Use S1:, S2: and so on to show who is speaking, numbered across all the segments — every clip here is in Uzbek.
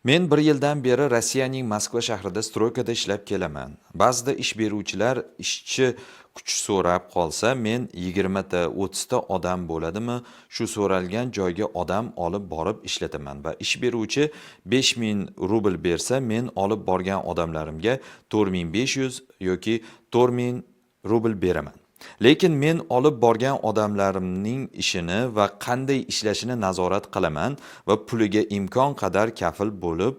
S1: Men 1 yildan beri Rossiyaning Moskva shahrida stroykada ishlab kelaman. Ba'zida ish beruvchilar ishchi kuch so'rab qolsa, men 20 ta, 30 ta odam bo'ladimi, shu so'ralgan joyga odam olib borib ishlataman va ish beruvchi 5000 rubl bersa, men olib borgan odamlarimga 4500 yoki 4000 rubl beraman. Lekin men olib borgan odamlarimning ishini va qanday ishlashini nazorat qilaman va puliga imkon qadar kafil bo'lib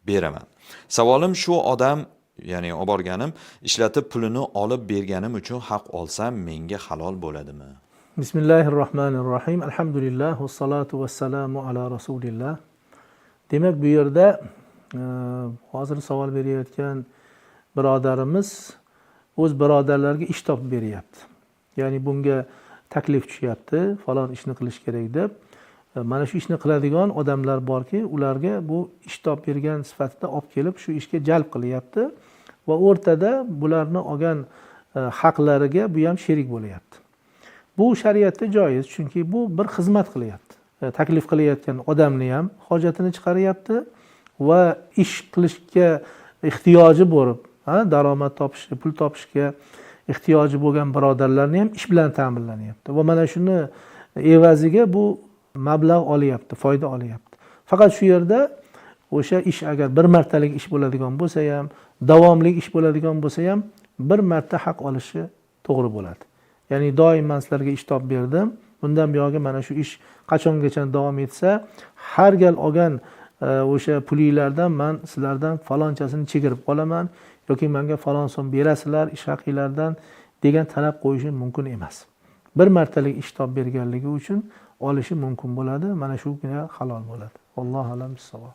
S1: beraman. Savolim shu odam, ya'ni olib borganim, ishlatib pulini olib berganim uchun haq olsam menga halol bo'ladimi?
S2: Bismillahirrohmanirrohim. Alhamdulillah va salatu vassalamu ala rasulillah. Demak, bu yerda hozir savol berayotgan birodarimiz o'z birodarlariga ish topib beryapti. Ya'ni bunga taklif tushyapti, falon ishni qilish kerak deb. Mana shu ishni qiladigan odamlar borki, ularga bu ish topib bergan sifatida olib kelib shu ishga jalb qilyapti va o'rtada bularni olgan haqlariga bu ham sherik bo'lyapti. Bu shariatda joiz, chunki bu bir xizmat qilyapti. Taklif qilayotgan odamni ham hojatini chiqaryapti va ish qilishga ehtiyoji bo'lib, daromad topish, pul topishga ehtiyoji bo'lgan birodarlarni ham ish bilan ta'minlanyapti va mana shuni evaziga bu mablag' olyapti, foyda olyapti. Faqat shu yerda o'sha ish agar bir martalik ish bo'ladigan bo'lsa ham, davomli ish bo'ladigan bo'lsa ham, bir marta haq olishi to'g'ri bo'ladi. Ya'ni doim men sizlarga ish topib berdim, bundan buyog'i mana shu ish qachongacha davom etsa, har gal olgan o'sha pulinglardan men sizlardan falonchasini chegirib qolaman yoki menga falon so'm berasizlar ish haqinglardan degan talab qo'yishi mumkin emas. Bir martalik ish topib berganligi uchun olishi mumkin bo'ladi. Mana shugina halol bo'ladi. Allohu alam bissavob.